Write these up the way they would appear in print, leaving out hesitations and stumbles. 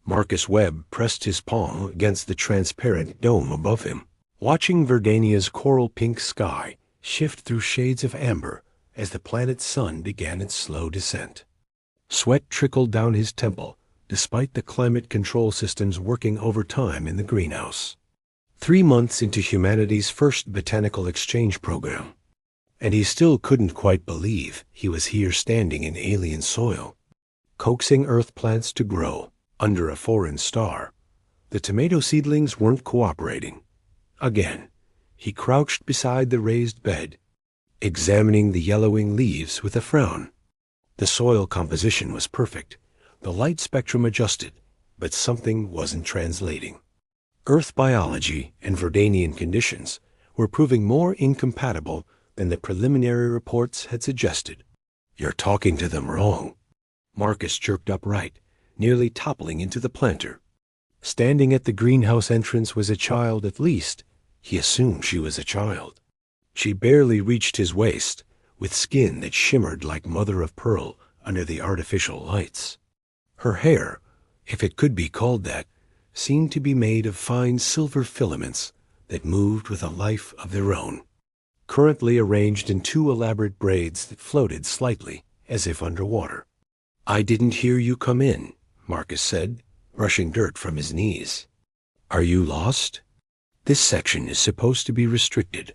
Marcus Webb pressed his palm against the transparent dome above him, watching Verdania's coral pink sky shift through shades of amber as the planet's sun began its slow descent. Sweat trickled down his temple, despite the climate control systems working overtime in the greenhouse. 3 months into humanity's first botanical exchange program, and he still couldn't quite believe he was here standing in alien soil, coaxing earth plants to grow under a foreign star. The tomato seedlings weren't cooperating. Again, he crouched beside the raised bed, examining the yellowing leaves with a frown. The soil composition was perfect, the light spectrum adjusted, but something wasn't translating. Earth biology and Verdanian conditions were proving more incompatible than the preliminary reports had suggested. "You're talking to them wrong." Marcus jerked upright, nearly toppling into the planter. Standing at the greenhouse entrance was a child at least. He assumed she was a child. She barely reached his waist, with skin that shimmered like mother of pearl under the artificial lights. Her hair, if it could be called that, seemed to be made of fine silver filaments that moved with a life of their own, currently arranged in 2 elaborate braids that floated slightly as if underwater. "I didn't hear you come in," Marcus said, brushing dirt from his knees. "Are you lost? This section is supposed to be restricted."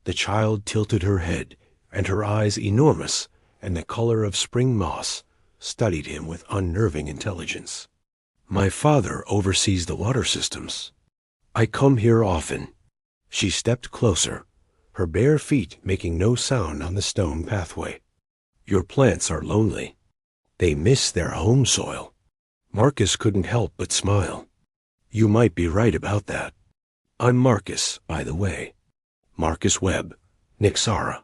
The child tilted her head, and her eyes, enormous and the color of spring moss, studied him with unnerving intelligence. "My father oversees the water systems. I come here often." She stepped closer, her bare feet making no sound on the stone pathway. "Your plants are lonely. They miss their home soil." Marcus couldn't help but smile. "You might be right about that. I'm Marcus, by the way. Marcus Webb, Nixara."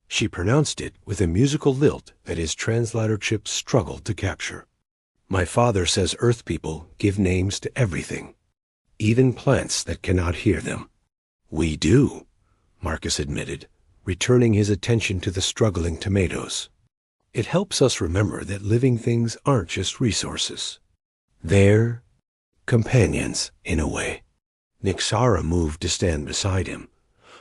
She pronounced it with a musical lilt that his translator chip struggled to capture. "My father says Earth people give names to everything, even plants that cannot hear them." "We do," Marcus admitted, returning his attention to the struggling tomatoes. "It helps us remember that living things aren't just resources. They're companions, in a way." Nixara moved to stand beside him,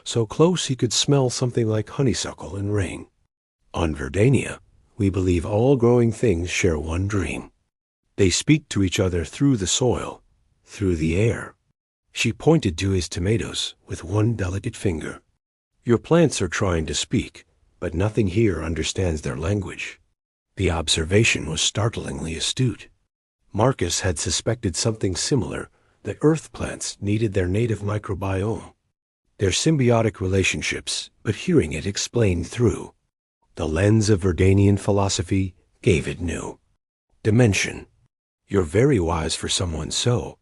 so close he could smell something like honeysuckle and rain. "On Verdania, we believe all growing things share one dream. They speak to each other through the soil, through the air." She pointed to his tomatoes with one delicate finger. "Your plants are trying to speak, but nothing here understands their language." The observation was startlingly astute. Marcus had suspected something similar, that Earth plants needed their native microbiome, their symbiotic relationships, but hearing it explained through. The lens of Verdanian philosophy gave it new dimension. "You're very wise for someone so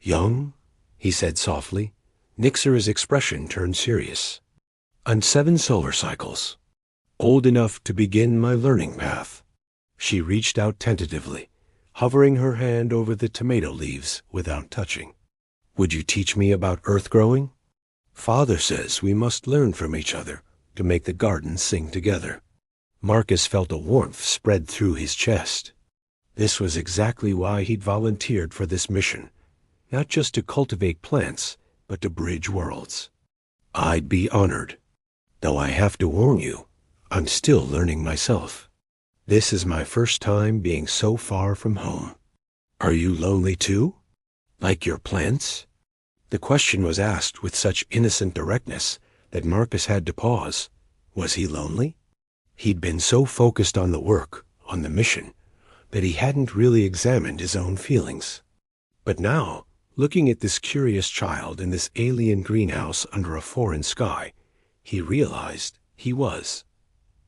young," he said softly. Nixara's expression turned serious. "On 7 solar cycles. Old enough to begin my learning path." She reached out tentatively, hovering her hand over the tomato leaves without touching. "Would you teach me about earth growing? Father says we must learn from each other to make the garden sing together." Marcus felt a warmth spread through his chest. This was exactly why he'd volunteered for this mission, not just to cultivate plants, but to bridge worlds. "I'd be honored, though I have to warn you, I'm still learning myself. This is my first time being so far from home." "Are you lonely too? Like your plants?" The question was asked with such innocent directness that Marcus had to pause. Was he lonely? He'd been so focused on the work, on the mission, that he hadn't really examined his own feelings. But now, looking at this curious child in this alien greenhouse under a foreign sky, he realized he was.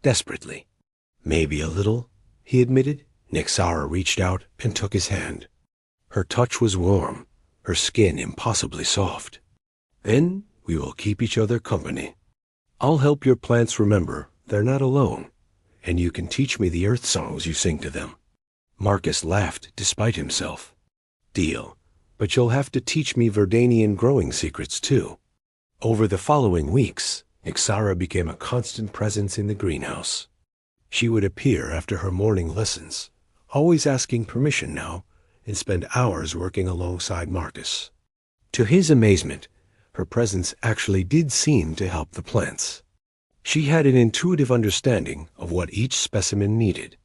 Desperately. "Maybe a little," he admitted. Nixara reached out and took his hand. Her touch was warm, her skin impossibly soft. "Then we will keep each other company. I'll help your plants remember they're not alone, and you can teach me the earth songs you sing to them." Marcus laughed despite himself. "Deal, but you'll have to teach me Verdanian growing secrets too." Over the following weeks, Nixara became a constant presence in the greenhouse. She would appear after her morning lessons, always asking permission now, and spend hours working alongside Marcus. To his amazement, her presence actually did seem to help the plants. She had an intuitive understanding of what each specimen needed,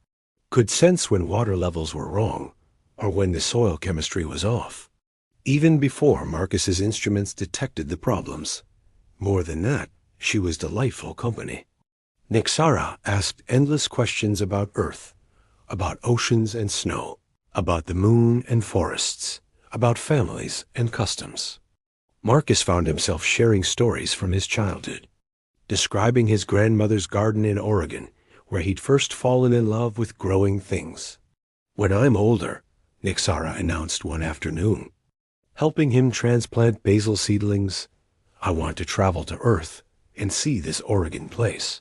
could sense when water levels were wrong or when the soil chemistry was off, even before Marcus's instruments detected the problems. More than that, she was delightful company. Nixara asked endless questions about Earth, about oceans and snow, about the moon and forests, about families and customs. Marcus found himself sharing stories from his childhood, describing his grandmother's garden in Oregon, where he'd first fallen in love with growing things. "When I'm older," Nixara announced one afternoon, helping him transplant basil seedlings, "I want to travel to Earth and see this Oregon place.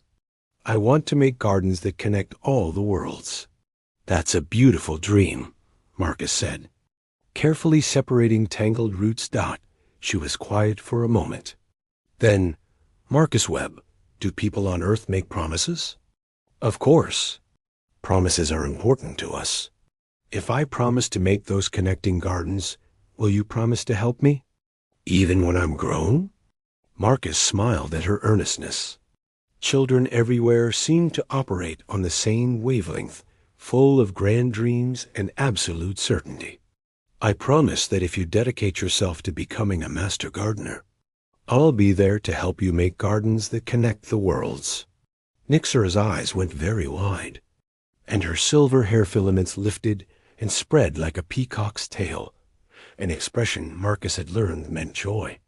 I want to make gardens that connect all the worlds." "That's a beautiful dream," Marcus said. Carefully separating tangled roots, she was quiet for a moment. Then, "Marcus Webb, do people on Earth make promises?" "Of course. Promises are important to us. If I promise to make those connecting gardens, will you promise to help me? Even when I'm grown?" Marcus smiled at her earnestness. Children everywhere seemed to operate on the same wavelength, full of grand dreams and absolute certainty. "I promise that if you dedicate yourself to becoming a master gardener, I'll be there to help you make gardens that connect the worlds." Nixara's eyes went very wide, and her silver hair filaments lifted and spread like a peacock's tail, an expression Marcus had learned meant joy.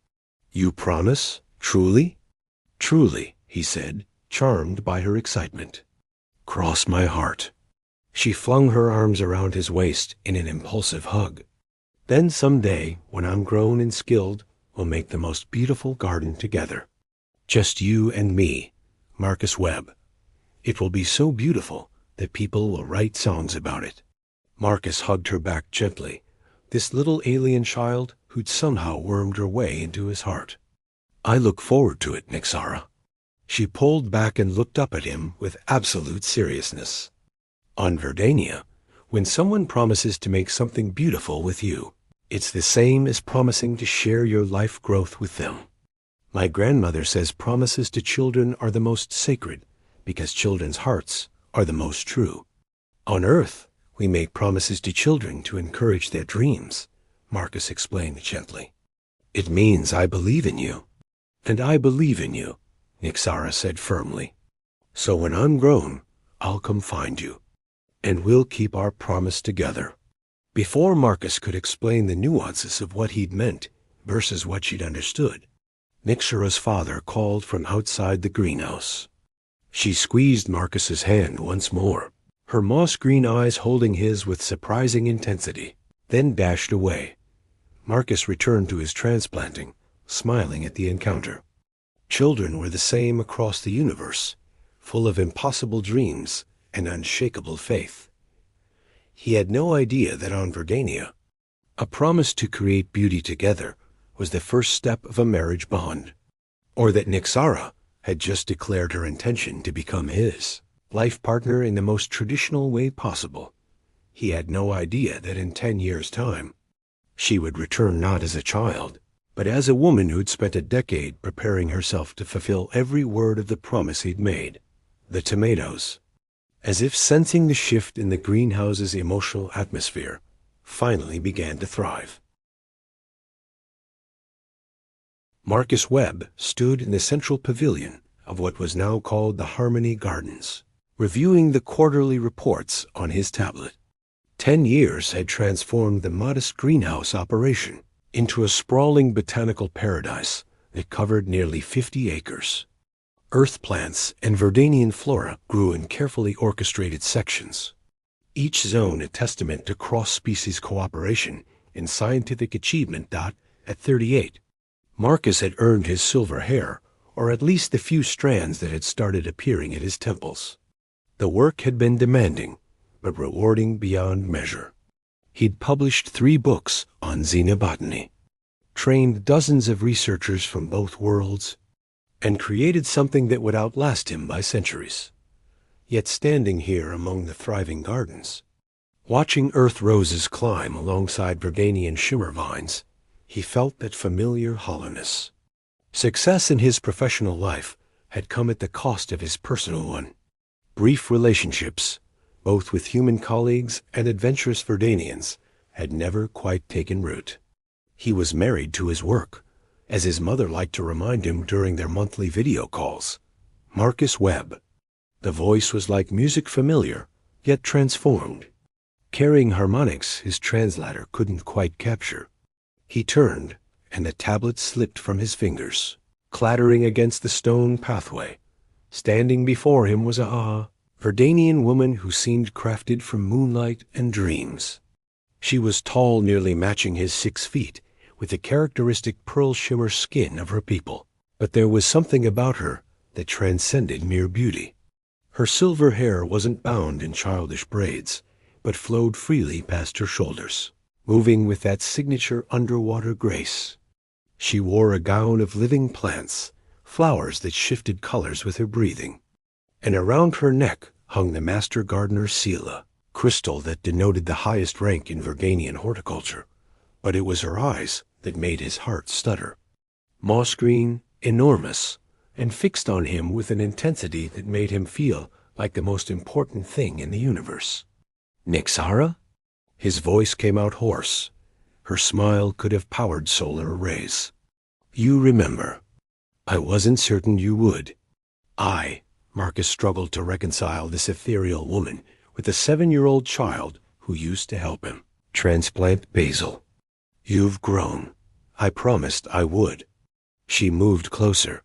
"You promise? Truly?" "Truly," he said, charmed by her excitement. "Cross my heart." She flung her arms around his waist in an impulsive hug. "Then someday, when I'm grown and skilled, we'll make the most beautiful garden together. Just you and me, Marcus Webb. It will be so beautiful that people will write songs about it." Marcus hugged her back gently, this little alien child who'd somehow wormed her way into his heart. "I look forward to it, Nixara." She pulled back and looked up at him with absolute seriousness. "On Verdania, when someone promises to make something beautiful with you, it's the same as promising to share your life growth with them. My grandmother says promises to children are the most sacred because children's hearts are the most true. On Earth, we make promises to children to encourage their dreams," Marcus explained gently. "It means I believe in you." "And I believe in you," Nixara said firmly. "So when I'm grown, I'll come find you, and we'll keep our promise together." Before Marcus could explain the nuances of what he'd meant versus what she'd understood, Nixara's father called from outside the greenhouse. She squeezed Marcus's hand once more, her moss-green eyes holding his with surprising intensity, then dashed away. Marcus returned to his transplanting, smiling at the encounter. Children were the same across the universe, full of impossible dreams and unshakable faith. He had no idea that on Verdania, a promise to create beauty together was the first step of a marriage bond, or that Nixara had just declared her intention to become his life partner in the most traditional way possible. He had no idea that in 10 years' time, she would return not as a child, but as a woman who'd spent a decade preparing herself to fulfill every word of the promise he'd made. The tomatoes, as if sensing the shift in the greenhouse's emotional atmosphere, finally began to thrive. Marcus Webb stood in the central pavilion of what was now called the Harmony Gardens, reviewing the quarterly reports on his tablet. 10 years had transformed the modest greenhouse operation into a sprawling botanical paradise that covered nearly 50 acres. Earth plants and Verdanian flora grew in carefully orchestrated sections, each zone a testament to cross-species cooperation and scientific achievement. At 38, Marcus had earned his silver hair, or at least the few strands that had started appearing at his temples. The work had been demanding, but rewarding beyond measure. He'd published 3 books on xenobotany, trained dozens of researchers from both worlds, and created something that would outlast him by centuries. Yet standing here among the thriving gardens, Watching earth roses climb alongside Verdanian shimmer vines, he felt that familiar hollowness. Success in his professional life had come at the cost of his personal one. Brief relationships, both with human colleagues and adventurous Verdanians, had never quite taken root. He was married to his work, as his mother liked to remind him during their monthly video calls. Marcus Webb. The voice was like music familiar, yet transformed. Carrying harmonics his translator couldn't quite capture. He turned, and the tablet slipped from his fingers, clattering against the stone pathway. Standing before him was a Verdanian woman who seemed crafted from moonlight and dreams. She was tall, nearly matching his 6 feet, with the characteristic pearl shimmer skin of her people. But there was something about her that transcended mere beauty. Her silver hair wasn't bound in childish braids, but flowed freely past her shoulders, moving with that signature underwater grace. She wore a gown of living plants, flowers that shifted colors with her breathing. And around her neck hung the Master Gardener's seal, crystal that denoted the highest rank in Verdanian horticulture. But it was her eyes that made his heart stutter. Moss green, enormous, and fixed on him with an intensity that made him feel like the most important thing in the universe. Nixara? His voice came out hoarse. Her smile could have powered solar arrays. You remember. I wasn't certain you would. Marcus struggled to reconcile this ethereal woman with a 7-year-old child who used to help him. Transplant basil. You've grown. I promised I would. She moved closer,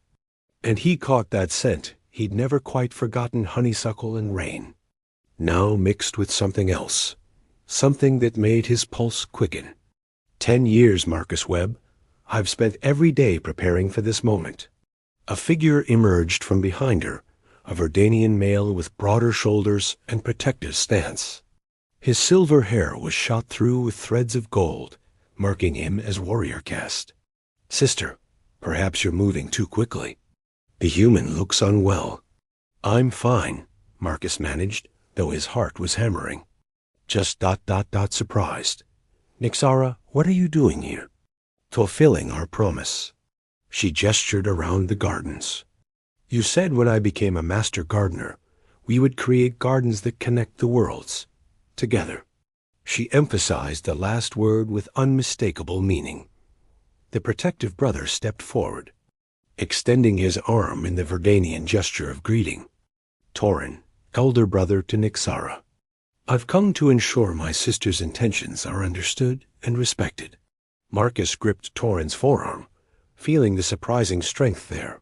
and he caught that scent he'd never quite forgotten, honeysuckle and rain, now mixed with something else, something that made his pulse quicken. 10 years, Marcus Webb. I've spent every day preparing for this moment. A figure emerged from behind her, a Verdanian male with broader shoulders and protective stance. His silver hair was shot through with threads of gold, marking him as warrior caste. Sister, perhaps you're moving too quickly. The human looks unwell. I'm fine, Marcus managed, though his heart was hammering. Just ... surprised. Nixara, what are you doing here? Fulfilling our promise. She gestured around the gardens. You said when I became a master gardener, we would create gardens that connect the worlds, together. She emphasized the last word with unmistakable meaning. The protective brother stepped forward, extending his arm in the Verdanian gesture of greeting. Torin, elder brother to Nixara. I've come to ensure my sister's intentions are understood and respected. Marcus gripped Torin's forearm, feeling the surprising strength there.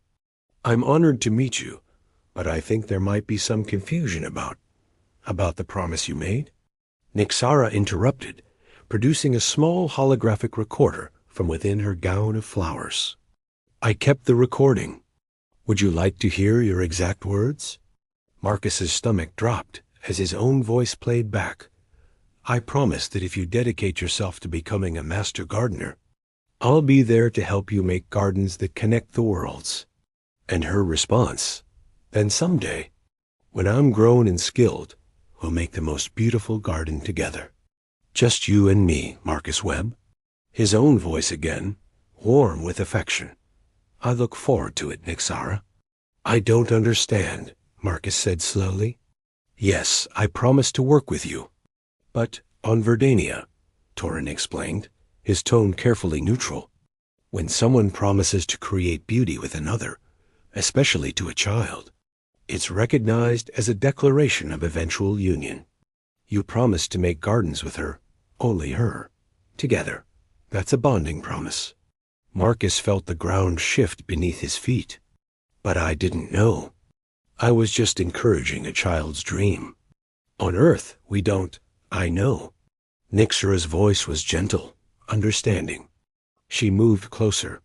I'm honored to meet you, but I think there might be some confusion about the promise you made. Nixara interrupted, producing a small holographic recorder from within her gown of flowers. I kept the recording. Would you like to hear your exact words? Marcus's stomach dropped as his own voice played back. I promise that if you dedicate yourself to becoming a master gardener, I'll be there to help you make gardens that connect the worlds. And her response, then someday, when I'm grown and skilled, we'll make the most beautiful garden together. Just you and me, Marcus Webb. His own voice again, warm with affection. I look forward to it, Nixara. I don't understand, Marcus said slowly. Yes, I promise to work with you. But on Verdania, Torin explained, his tone carefully neutral. When someone promises to create beauty with another, especially to a child, it's recognized as a declaration of eventual union. You promise to make gardens with her, only her, together. That's a bonding promise. Marcus felt the ground shift beneath his feet. But I didn't know. I was just encouraging a child's dream. On Earth, we don't, I know. Nixara's voice was gentle, understanding. She moved closer,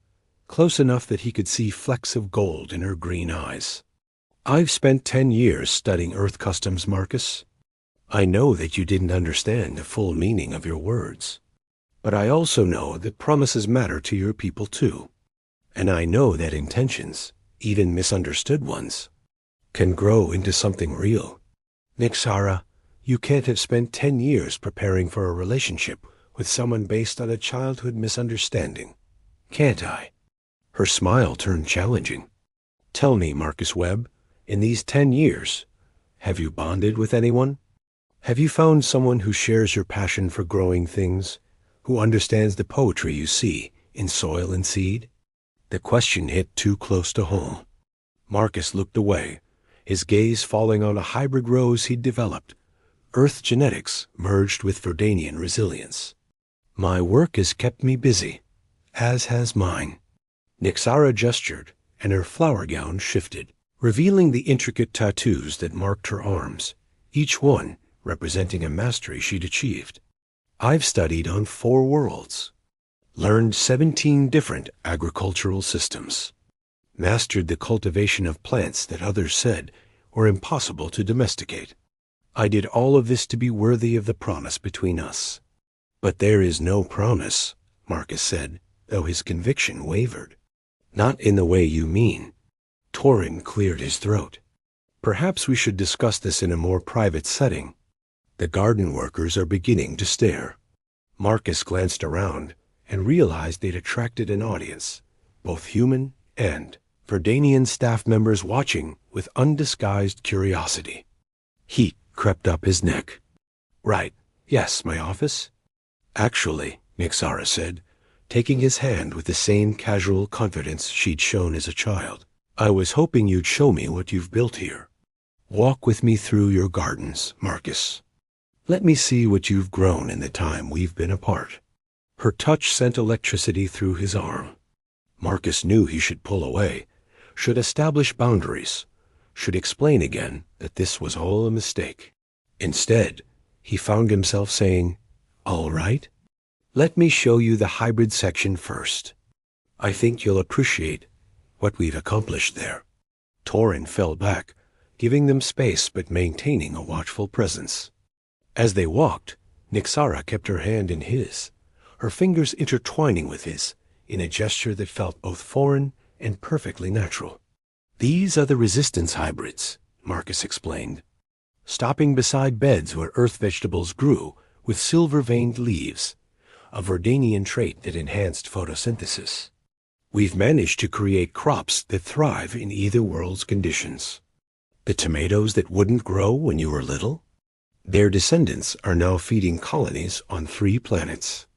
close enough that he could see flecks of gold in her green eyes. I've spent 10 years studying Earth customs, Marcus. I know that you didn't understand the full meaning of your words. But I also know that promises matter to your people too. And I know that intentions, even misunderstood ones, can grow into something real. Nixara, You can't have spent 10 years preparing for a relationship with someone based on a childhood misunderstanding, can't I? Her smile turned challenging. Tell me, Marcus Webb, in these 10 years, have you bonded with anyone? Have you found someone who shares your passion for growing things, who understands the poetry you see in soil and seed? The question hit too close to home. Marcus looked away, his gaze falling on a hybrid rose he'd developed, Earth genetics merged with Verdanian resilience. My work has kept me busy, as has mine. Nyxara gestured, and her flower gown shifted, revealing the intricate tattoos that marked her arms, each one representing a mastery she'd achieved. I've studied on 4 worlds, learned 17 different agricultural systems, mastered the cultivation of plants that others said were impossible to domesticate. I did all of this to be worthy of the promise between us. But there is no promise, Marcus said, though his conviction wavered. Not in the way you mean. Torin cleared his throat. Perhaps we should discuss this in a more private setting. The garden workers are beginning to stare. Marcus glanced around and realized they'd attracted an audience, both human and Verdanian staff members watching with undisguised curiosity. Heat crept up his neck. Right, yes, my office. Actually, Nyxara said, taking his hand with the same casual confidence she'd shown as a child, I was hoping you'd show me what you've built here. Walk with me through your gardens, Marcus. Let me see what you've grown in the time we've been apart. Her touch sent electricity through his arm. Marcus knew he should pull away, should establish boundaries, should explain again that this was all a mistake. Instead, he found himself saying, All right, let me show you the hybrid section first. I think you'll appreciate what we've accomplished there. Torin fell back, giving them space but maintaining a watchful presence. As they walked, Nyxara kept her hand in his, her fingers intertwining with his, in a gesture that felt both foreign and perfectly natural. These are the resistance hybrids, Marcus explained, stopping beside beds where earth vegetables grew with silver-veined leaves, a Verdanian trait that enhanced photosynthesis. We've managed to create crops that thrive in either world's conditions. The tomatoes that wouldn't grow when you were little? Their descendants are now feeding colonies on 3 planets.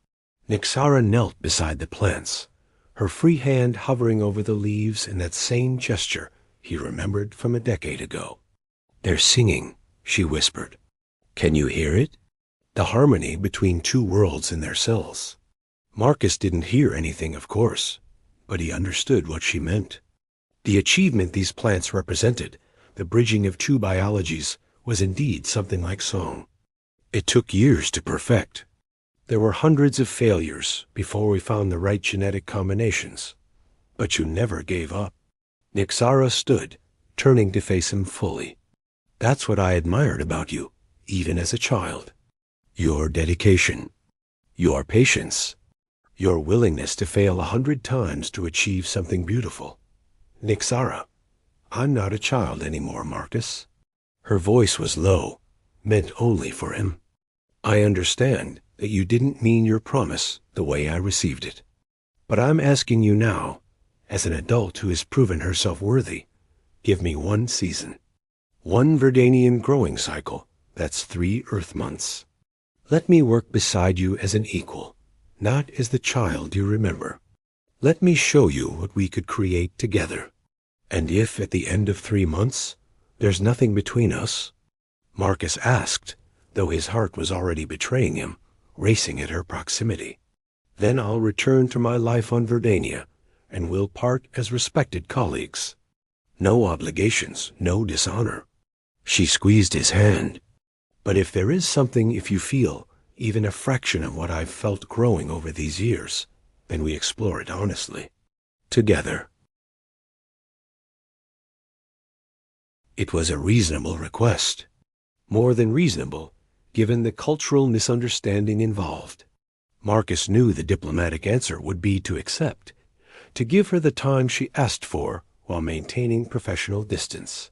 Nyxara knelt beside the plants, her free hand hovering over the leaves in that same gesture he remembered from a decade ago. They're singing, she whispered. Can you hear it? The harmony between 2 worlds in their cells. Marcus didn't hear anything, of course, but he understood what she meant. The achievement these plants represented, the bridging of 2 biologies, was indeed something like song. It took years to perfect. There were hundreds of failures before we found the right genetic combinations. But you never gave up. Nyxara stood, turning to face him fully. That's what I admired about you, even as a child. Your dedication, your patience, your willingness to fail 100 times to achieve something beautiful. Nyxara, I'm not a child anymore, Marcus. Her voice was low, meant only for him. I understand that you didn't mean your promise the way I received it. But I'm asking you now, as an adult who has proven herself worthy, give me 1 season. 1 Verdanian growing cycle, that's 3 Earth months. Let me work beside you as an equal, not as the child you remember. Let me show you what we could create together. And if at the end of 3 months, there's nothing between us, Marcus asked, though his heart was already betraying him, racing at her proximity, then I'll return to my life on Verdania, and we'll part as respected colleagues. No obligations, no dishonor. She squeezed his hand. But if there is something, if you feel even a fraction of what I've felt growing over these years, then we explore it honestly. Together. It was a reasonable request. More than reasonable, given the cultural misunderstanding involved. Marcus knew the diplomatic answer would be to accept, to give her the time she asked for while maintaining professional distance.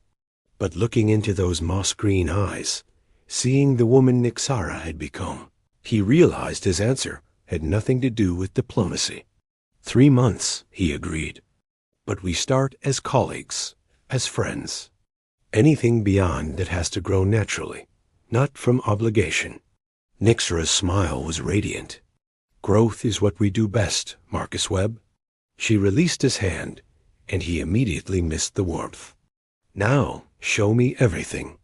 But looking into those moss-green eyes, seeing the woman Nixara had become. He realized his answer had nothing to do with diplomacy. 3 months, he agreed. But we start as colleagues, as friends. Anything beyond that has to grow naturally, not from obligation. Nixara's smile was radiant. Growth is what we do best, Marcus Webb. She released his hand, and he immediately missed the warmth. Now, show me everything.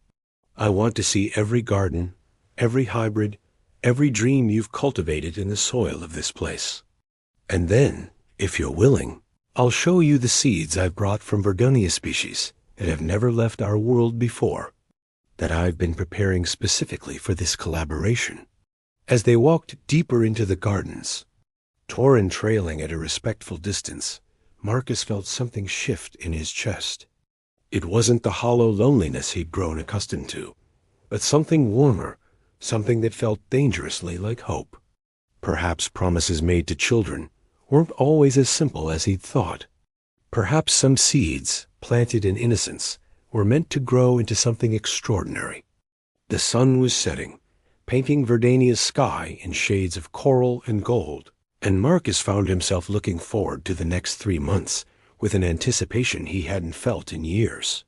I want to see every garden, every hybrid, every dream you've cultivated in the soil of this place. And then, if you're willing, I'll show you the seeds I've brought from Verdunia species that have never left our world before, that I've been preparing specifically for this collaboration. As they walked deeper into the gardens, Torin trailing at a respectful distance, Marcus felt something shift in his chest. It wasn't the hollow loneliness he'd grown accustomed to, but something warmer, something that felt dangerously like hope. Perhaps promises made to children weren't always as simple as he'd thought. Perhaps some seeds, planted in innocence, were meant to grow into something extraordinary. The sun was setting, painting Verdania's sky in shades of coral and gold, and Marcus found himself looking forward to the next 3 months with an anticipation he hadn't felt in years.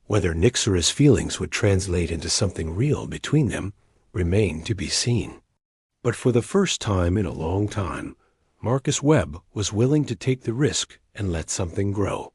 Whether Nixara's feelings would translate into something real between them remained to be seen. But for the first time in a long time, Marcus Webb was willing to take the risk and let something grow.